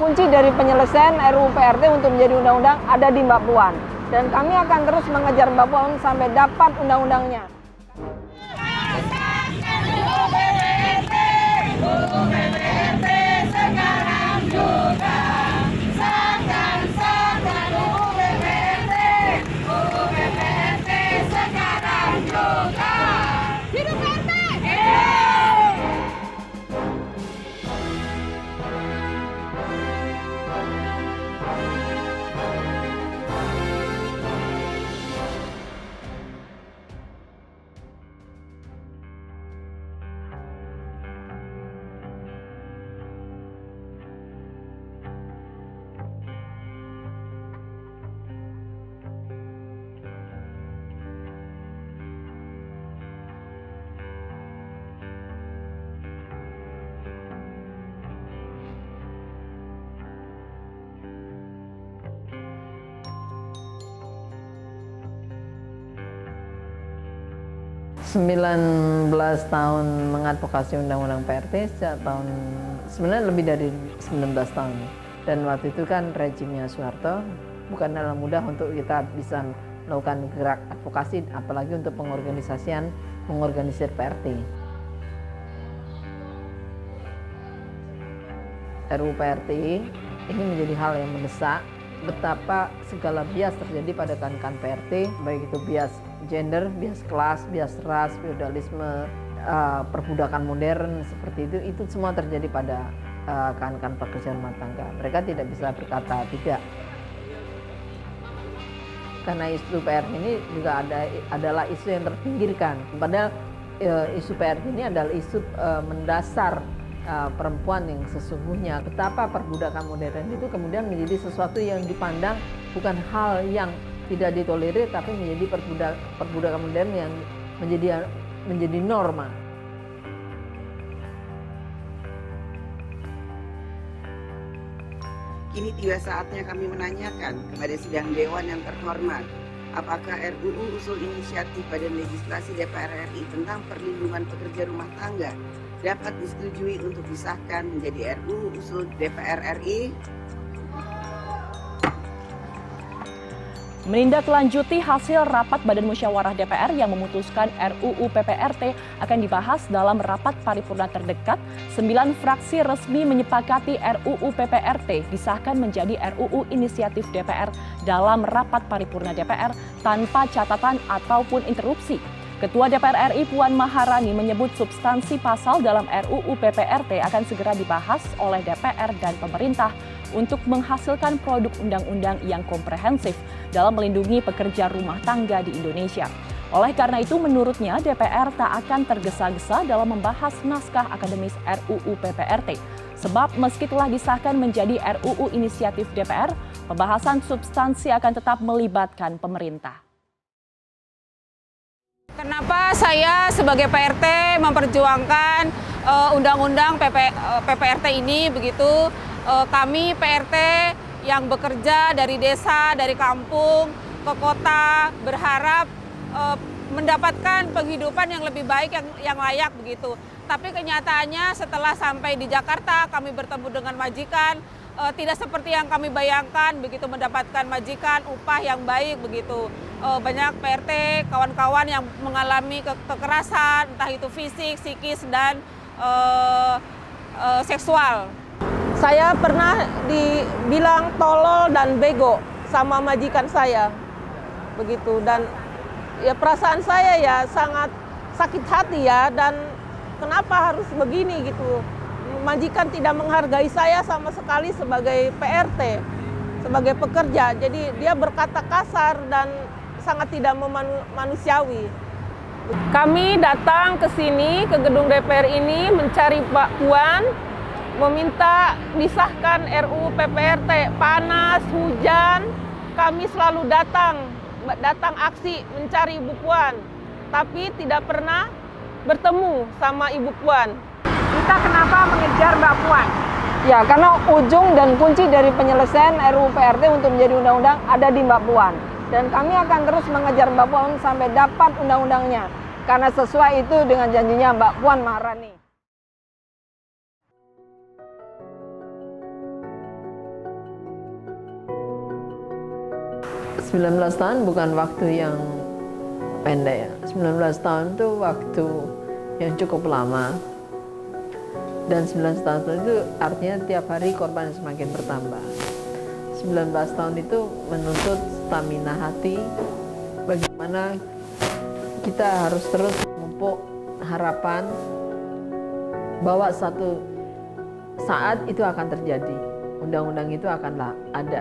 kunci dari penyelesaian RUU PRT untuk menjadi undang-undang ada di Mbak Puan. Dan kami akan terus mengejar Mbak Puan sampai dapat undang-undangnya. Belas tahun mengadvokasi undang-undang PRT sejak tahun, sebenarnya lebih dari 19 tahun. Dan waktu itu kan rejimnya Soeharto, bukanlah mudah untuk kita bisa melakukan gerak advokasi, apalagi untuk mengorganisir PRT. RUU PRT ini menjadi hal yang mendesak. Betapa segala bias terjadi pada kan PRT, baik itu bias gender, bias kelas, bias ras, feodalisme, perbudakan modern seperti itu semua terjadi pada kan pekerja rumah tangga. Mereka tidak bisa berkata tidak. Karena isu PRT ini juga adalah isu yang terpinggirkan. Padahal isu PRT ini adalah isu mendasar perempuan yang sesungguhnya. Betapa perbudakan modern itu kemudian menjadi sesuatu yang dipandang bukan hal yang tidak ditolerir, tapi menjadi perbudakan modern yang menjadi norma. Kini tiba saatnya kami menanyakan kepada sidang Dewan yang terhormat, apakah RUU usul inisiatif Badan Legislasi DPR RI tentang perlindungan pekerja rumah tangga dapat disetujui untuk disahkan menjadi RUU usul DPR RI? Menindaklanjuti hasil rapat Badan Musyawarah DPR yang memutuskan RUU PPRT akan dibahas dalam rapat paripurna terdekat, 9 fraksi resmi menyepakati RUU PPRT disahkan menjadi RUU inisiatif DPR dalam rapat paripurna DPR tanpa catatan ataupun interupsi. Ketua DPR RI Puan Maharani menyebut substansi pasal dalam RUU PPRT akan segera dibahas oleh DPR dan pemerintah untuk menghasilkan produk undang-undang yang komprehensif dalam melindungi pekerja rumah tangga di Indonesia. Oleh karena itu, menurutnya DPR tak akan tergesa-gesa dalam membahas naskah akademis RUU PPRT. Sebab meski telah disahkan menjadi RUU inisiatif DPR, pembahasan substansi akan tetap melibatkan pemerintah. Kenapa saya sebagai PRT memperjuangkan undang-undang PPRT ini begitu? Kami PRT yang bekerja dari desa, dari kampung ke kota berharap mendapatkan penghidupan yang lebih baik, yang layak begitu. Tapi kenyataannya setelah sampai di Jakarta kami bertemu dengan majikan, tidak seperti yang kami bayangkan begitu, mendapatkan majikan upah yang baik begitu. Banyak PRT kawan-kawan yang mengalami kekerasan, entah itu fisik, psikis dan seksual. Saya pernah dibilang tolol dan bego sama majikan saya, begitu. Dan ya perasaan saya ya sangat sakit hati ya, dan kenapa harus begini gitu. Majikan tidak menghargai saya sama sekali sebagai PRT, sebagai pekerja. Jadi dia berkata kasar dan sangat tidak manusiawi. Kami datang ke sini, ke gedung DPR ini mencari Mbak Puan, meminta disahkan RUU PPRT. Panas, hujan, kami selalu datang aksi mencari Ibu Puan, tapi tidak pernah bertemu sama Ibu Puan. Kita kenapa mengejar Mbak Puan? Ya, karena ujung dan kunci dari penyelesaian RUU PRT untuk menjadi undang-undang ada di Mbak Puan. Dan kami akan terus mengejar Mbak Puan sampai dapat undang-undangnya. Karena sesuai itu dengan janjinya Mbak Puan Maharani. 19 tahun bukan waktu yang pendek ya. 19 tahun itu waktu yang cukup lama. Dan 19 tahun itu artinya tiap hari korban semakin bertambah. 19 tahun itu menuntut stamina hati, bagaimana kita harus terus memupuk harapan bahwa satu saat itu akan terjadi, undang-undang itu akanlah ada.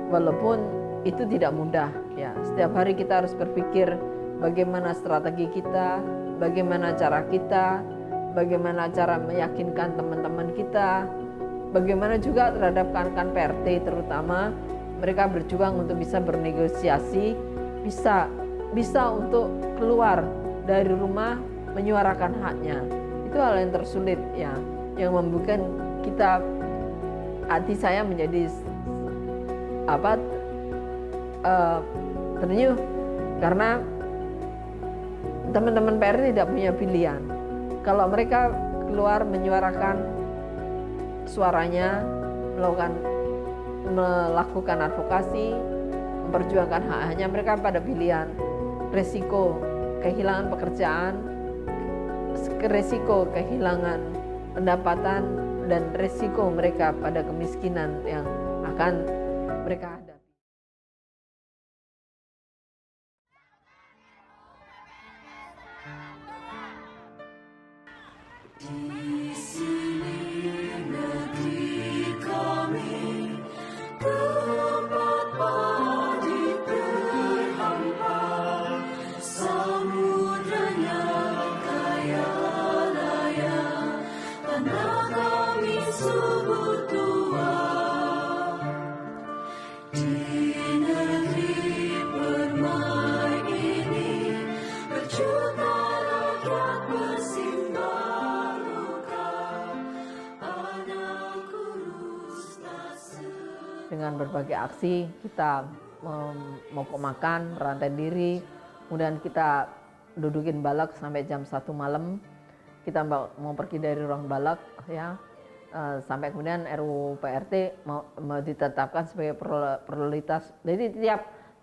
Walaupun itu tidak mudah ya, setiap hari kita harus berpikir bagaimana strategi kita, bagaimana cara kita, bagaimana cara meyakinkan teman-teman kita, bagaimana juga terhadap rekan-rekan PRT terutama, mereka berjuang untuk bisa bernegosiasi, bisa untuk keluar dari rumah menyuarakan haknya. Itu hal yang tersulit ya, yang membuat kita, hati saya menjadi ternyuh karena teman-teman PRT tidak punya pilihan. Kalau mereka keluar menyuarakan suaranya, melakukan advokasi, memperjuangkan hak-haknya, mereka pada pilihan resiko kehilangan pekerjaan, resiko kehilangan pendapatan, dan resiko mereka pada kemiskinan yang akan mereka hadapi. Dengan berbagai aksi kita mogok makan, rantai diri, kemudian kita dudukin balak sampai jam 1 malam, kita mau pergi dari ruang balak ya, sampai kemudian RUU PRT mau ditetapkan sebagai prioritas. Jadi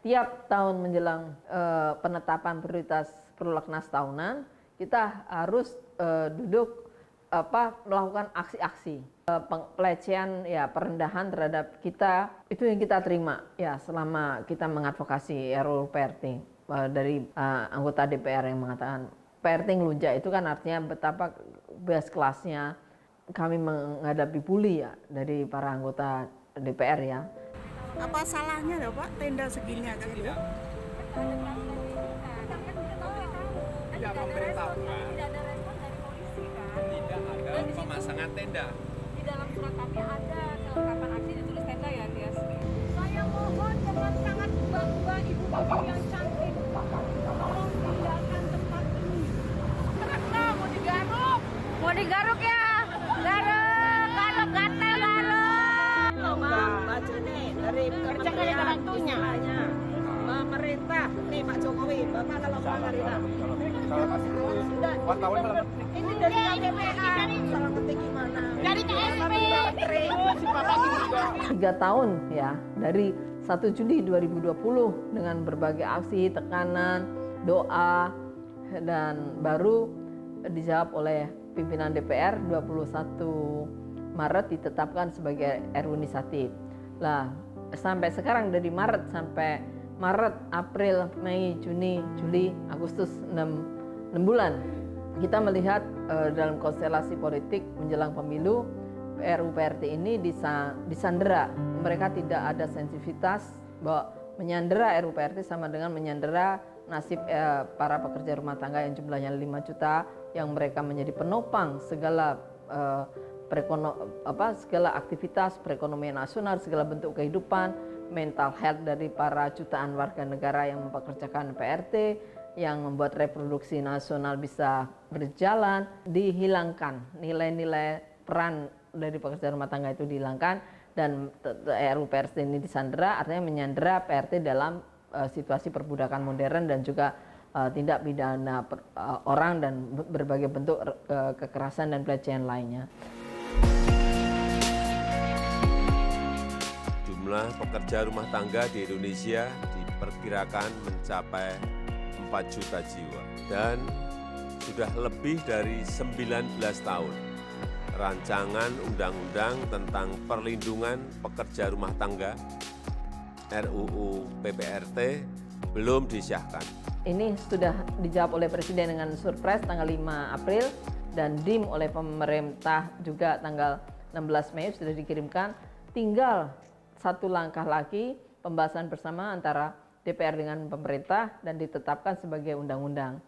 tiap tahun menjelang penetapan prioritas prolegnas tahunan, kita harus duduk melakukan aksi-aksi pelecehan ya, perendahan terhadap kita, itu yang kita terima ya selama kita mengadvokasi RUU PRT. Dari anggota DPR yang mengatakan PRT ngelunjak, itu kan artinya betapa best kelasnya kami menghadapi bully ya dari para anggota DPR ya. Apa salahnya ya Pak, tenda segini aja itu? Tidak memberitahukan, tidak ada pemasangan tenda. Di dalam surat kami ada kelengkapan aksi ditulis tenda ya, Tias. Saya mohon dengan sangat bangga ibu-ibu yang cantik, tolong tinggalkan tempat ini. Karena mau digaruk ya, garuk gatel garuk. Baca nih dari Kerja kali ada waktunya. Pemerintah nih Pak Jokowi, Bapak kalau pemerintah Kalau masih wartawan malah ini dari KPPA, salah ketik gimana? Dari KSP. 3 tahun ya, dari 1 Juli 2020 dengan berbagai aksi, tekanan, doa, dan baru dijawab oleh pimpinan DPR 21 Maret ditetapkan sebagai RUU inisiatif. Lah, sampai sekarang dari Maret sampai April, Mei, Juni, Juli, Agustus 6 bulan. Kita melihat dalam konstelasi politik menjelang pemilu, RUU PRT ini disandera. Mereka tidak ada sensitivitas bahwa menyandera RUU PRT sama dengan menyandera nasib para pekerja rumah tangga yang jumlahnya 5 juta, yang mereka menjadi penopang segala segala aktivitas perekonomian nasional, segala bentuk kehidupan, mental health dari para jutaan warga negara yang mempekerjakan PRT, yang membuat reproduksi nasional bisa berjalan, dihilangkan. Nilai-nilai peran dari pekerja rumah tangga itu dihilangkan, dan RUU PRT ini disandera, artinya menyandera PRT dalam situasi perbudakan modern dan juga tindak pidana orang dan berbagai bentuk kekerasan dan pelecehan lainnya. Jumlah pekerja rumah tangga di Indonesia diperkirakan mencapai 4 juta jiwa. Dan sudah lebih dari 19 tahun, rancangan undang-undang tentang perlindungan pekerja rumah tangga RUU PPRT belum disahkan. Ini sudah dijawab oleh Presiden dengan surprise tanggal 5 April dan DIM oleh pemerintah juga tanggal 16 Mei sudah dikirimkan. Tinggal satu langkah lagi pembahasan bersama antara DPR dengan pemerintah dan ditetapkan sebagai undang-undang.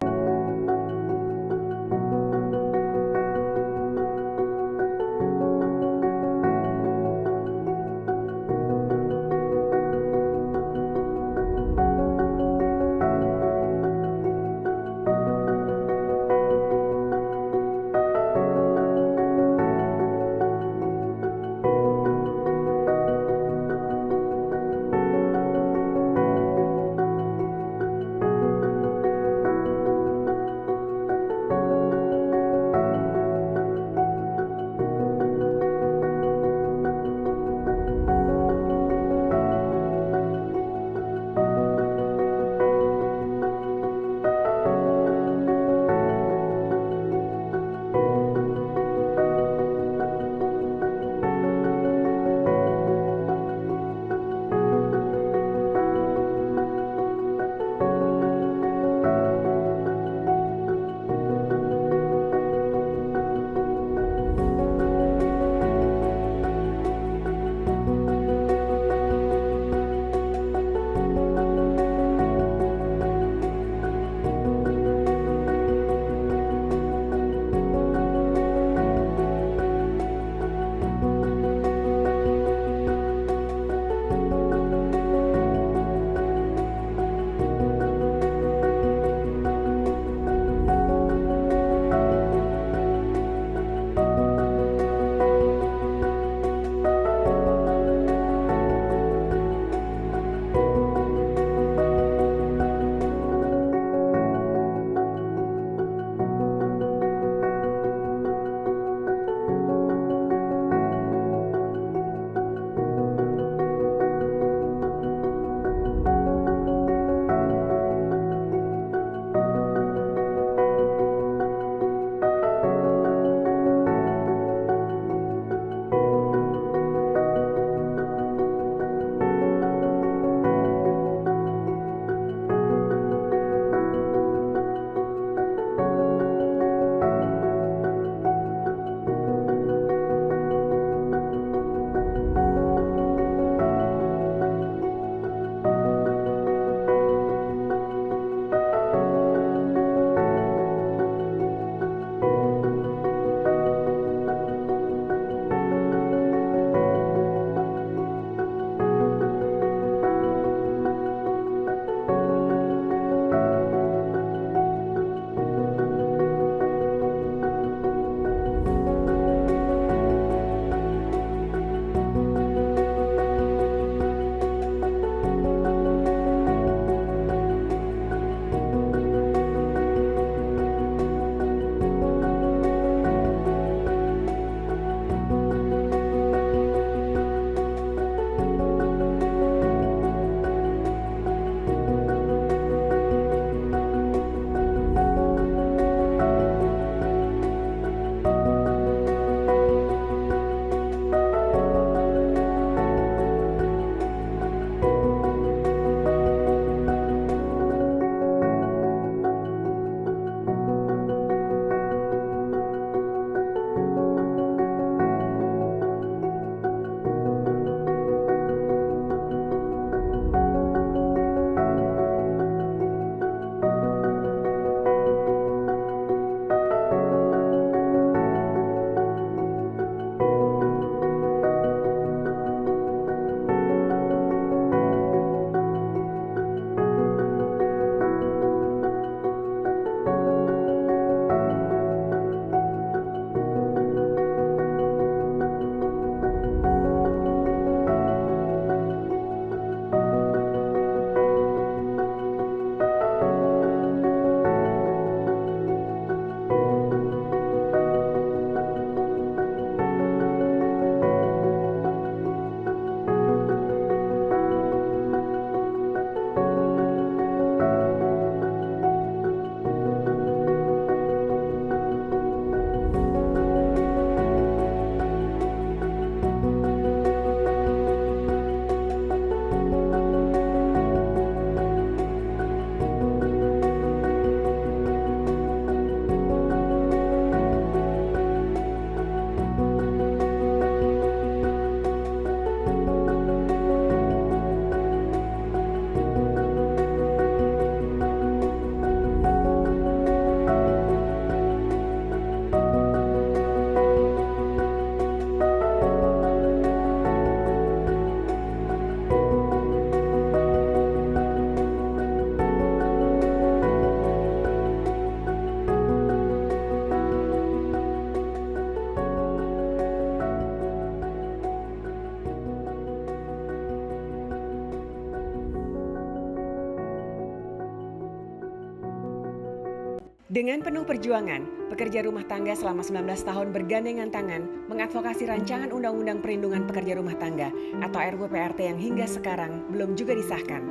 Dengan penuh perjuangan, pekerja rumah tangga selama 19 tahun bergandengan tangan mengadvokasi rancangan Undang-Undang Perlindungan Pekerja Rumah Tangga atau RUU PRT yang hingga sekarang belum juga disahkan.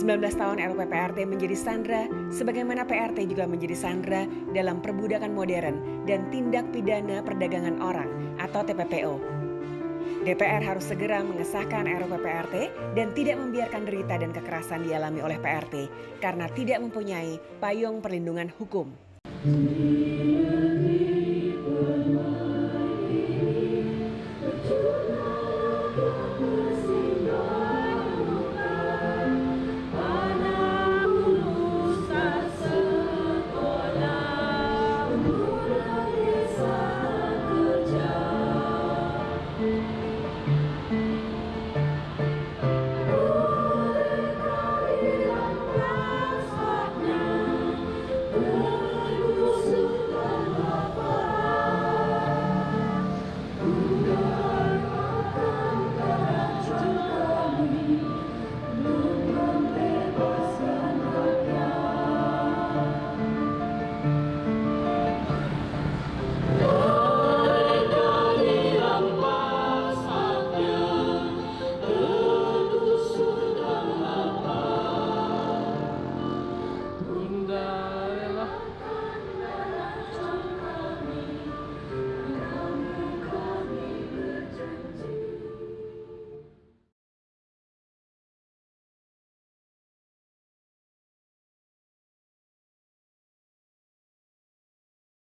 19 tahun RUU PRT menjadi sandera, sebagaimana PRT juga menjadi sandera dalam perbudakan modern dan tindak pidana perdagangan orang atau TPPO. DPR harus segera mengesahkan RUU PRT dan tidak membiarkan derita dan kekerasan dialami oleh PRT karena tidak mempunyai payung perlindungan hukum.